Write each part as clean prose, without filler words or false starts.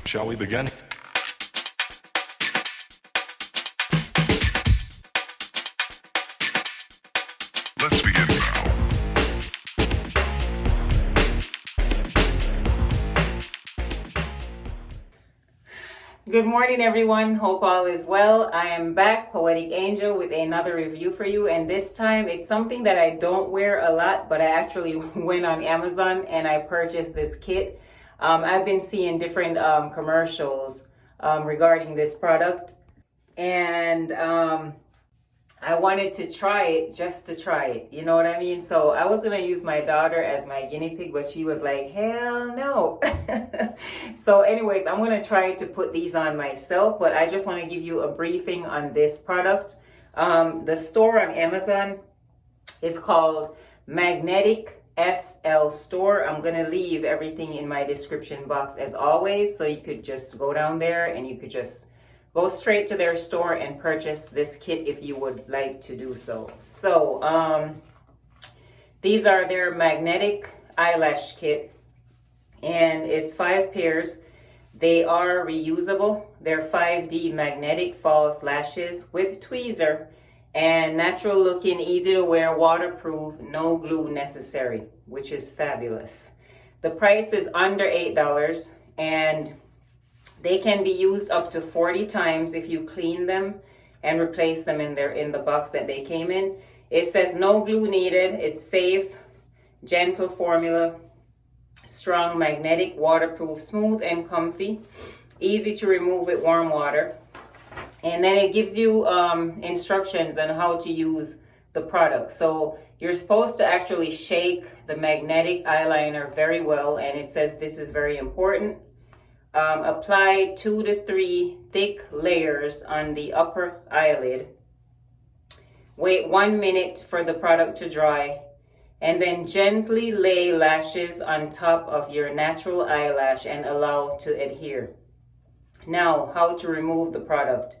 Shall we begin? Let's begin now. Good morning, everyone. Hope all is well. I am back, Poetic Angel, with another review for you. And this time it's something that I don't wear a lot, but I actually went on Amazon and I purchased this kit. I've been seeing different commercials regarding this product. And I wanted to try it just to try it. You know what I mean? So I was going to use my daughter as my guinea pig, but she was like, hell no. So anyways, I'm going to try to put these on myself, but I just want to give you a briefing on this product. The store on Amazon is called Magnetic SL Store. I'm going to leave everything in my description box as always. So you could just go down there and you could just go straight to their store and purchase this kit if you would like to do so. So these are their magnetic eyelash kit, and it's 5 pairs. They are reusable. They're 5D magnetic false lashes with tweezer and natural looking, easy to wear, waterproof, no glue necessary, which is fabulous. The price is under $8, and they can be used up to 40 times if you clean them and replace them in the box that they came in. It says no glue needed. It's safe, gentle formula, strong, magnetic, waterproof, smooth and comfy, easy to remove with warm water. And then it gives you instructions on how to use the product. So you're supposed to actually shake the magnetic eyeliner very well, and it says this is very important. Apply 2 to 3 thick layers on the upper eyelid. Wait 1 minute for the product to dry, and then gently lay lashes on top of your natural eyelash and allow to adhere. Now, how to remove the product.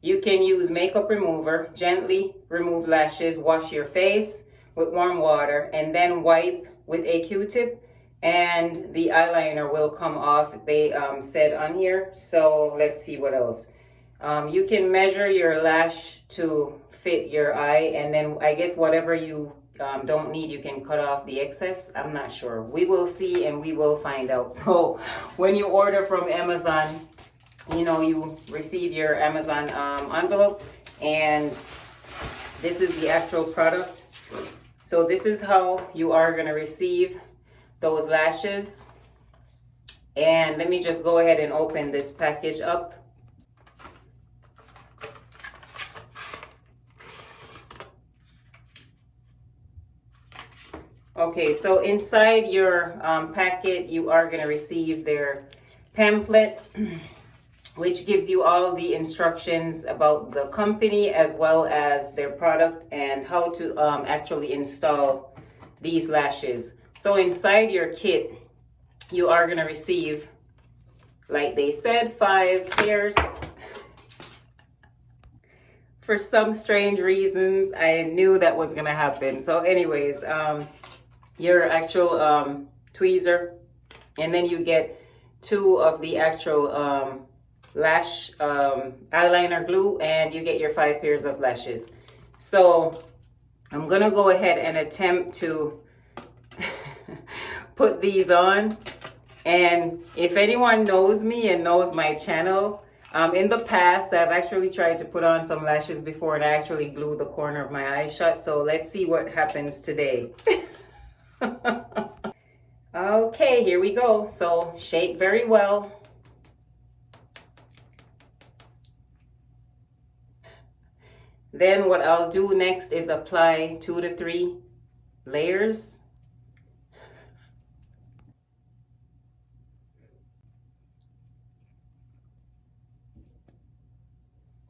You can use makeup remover, gently remove lashes, wash your face with warm water, and then wipe with a Q-tip, and the eyeliner will come off, they said on here. So let's see what else. You can measure your lash to fit your eye, and then I guess whatever you don't need, you can cut off the excess. I'm not sure. We will see and we will find out. So when you order from Amazon, you know, you receive your Amazon envelope, and this is the actual product. So this is how you are going to receive those lashes. And let me just go ahead and open this package up. Okay, so inside your packet, you are going to receive their pamphlet, which gives you all the instructions about the company as well as their product and how to actually install these lashes. So inside your kit, you are going to receive, like they said, 5 pairs. For some strange reasons, I knew that was going to happen. So anyways, your actual tweezer, and then you get 2 of the actual lash eyeliner glue, and you get your 5 pairs of lashes. So I'm going to go ahead and attempt to put these on. And if anyone knows me and knows my channel, in the past I've actually tried to put on some lashes before, and I actually glue the corner of my eye shut. So let's see what happens today. Okay, here we go. So shake very well. Then what I'll do next is apply 2 to 3 layers.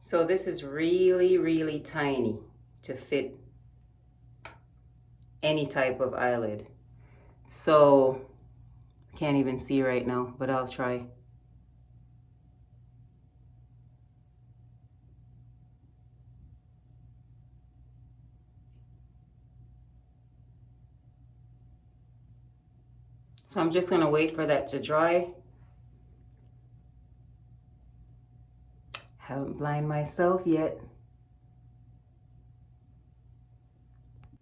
So this is really, really tiny to fit any type of eyelid. So can't even see right now, but I'll try. So I'm just gonna wait for that to dry. Haven't blind myself yet.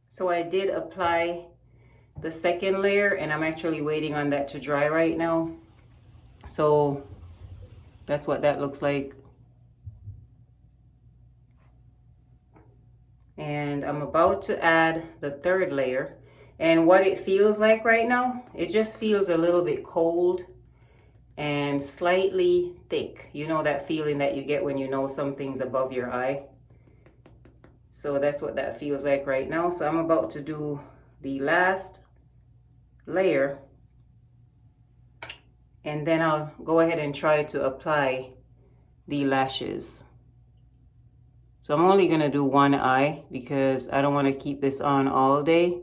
So I did apply the second layer, and I'm actually waiting on that to dry right now. So that's what that looks like. And I'm about to add the third layer. And what it feels like right now, it just feels a little bit cold and slightly thick. You know that feeling that you get when you know something's above your eye? So that's what that feels like right now. So I'm about to do the last layer, and then I'll go ahead and try to apply the lashes. So I'm only gonna do one eye because I don't want to keep this on all day.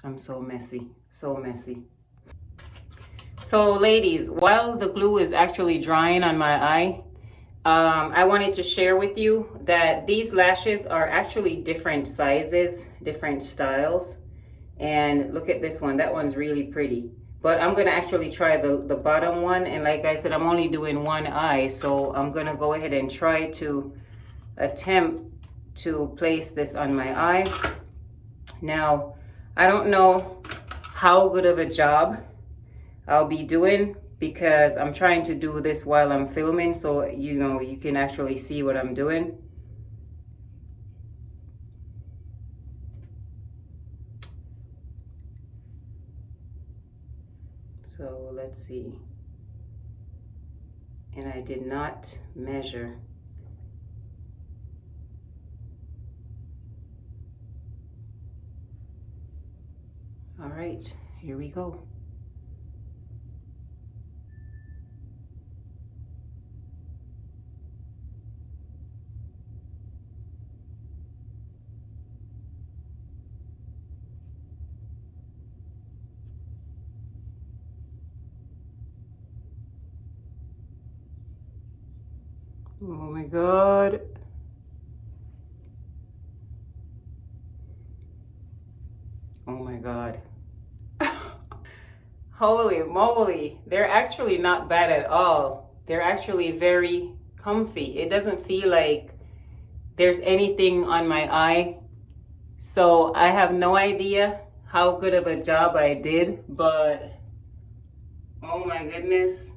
I'm so messy, so messy. So ladies, while the glue is actually drying on my eye, I wanted to share with you that these lashes are actually different sizes, different styles. And look at this one, that one's really pretty. But I'm gonna actually try the bottom one. And like I said, I'm only doing one eye. So I'm gonna go ahead and try to attempt to place this on my eye. Now, I don't know how good of a job I'll be doing because I'm trying to do this while I'm filming, so you know you can actually see what I'm doing. So let's see. And I did not measure. All right, here we go. Oh my God. Oh my God. Holy moly. They're actually not bad at all. They're actually very comfy. It doesn't feel like there's anything on my eye. So I have no idea how good of a job I did, but oh my goodness.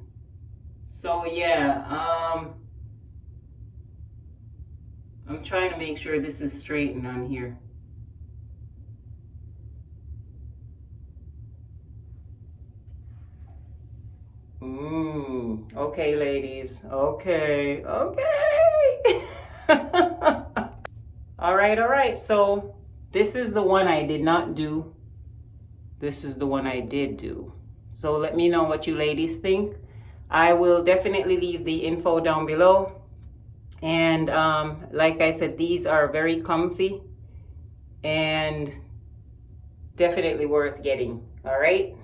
So yeah, I'm trying to make sure this is straightened on here. Okay, ladies. Okay. All right. So this is the one I did not do. This is the one I did do. So let me know what you ladies think. I will definitely leave the info down below. And like I said, these are very comfy and definitely worth getting. All right.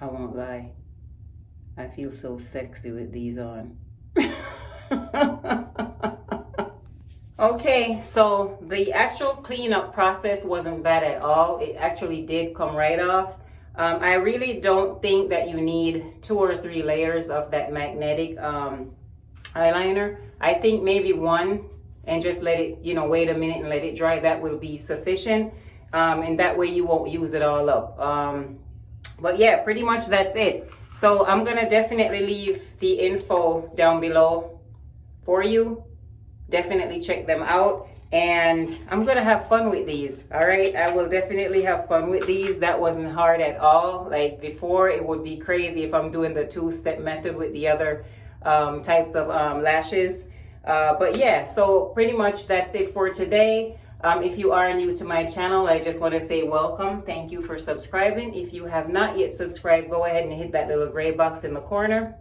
I won't lie. I feel so sexy with these on. Okay, so the actual cleanup process wasn't bad at all. It actually did come right off. I really don't think that you need 2 or 3 layers of that magnetic eyeliner. I think maybe 1 and just let it, wait a minute and let it dry. That will be sufficient. And that way you won't use it all up. But yeah, pretty much that's it. So I'm gonna definitely leave the info down below for you. Definitely check them out. And I'm gonna have fun with these. All right, I will definitely have fun with these. That wasn't hard at all. Like before, it would be crazy if I'm doing the 2-step method with the other types of lashes. But yeah, so pretty much that's it for today. If you are new to my channel, I just want to say welcome. Thank you for subscribing. If you have not yet subscribed, go ahead and hit that little gray box in the corner.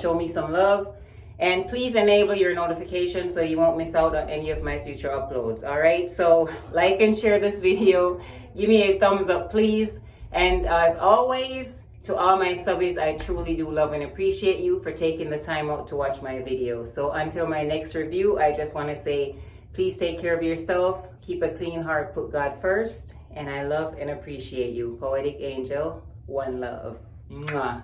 Show me some love. And please enable your notifications so you won't miss out on any of my future uploads. All right, so like and share this video. Give me a thumbs up, please. And as always, to all my subbies, I truly do love and appreciate you for taking the time out to watch my videos. So until my next review, I just want to say Please take care of yourself. Keep a clean heart. Put God first. And I love and appreciate you. Poetic Angel. One love. Mwah.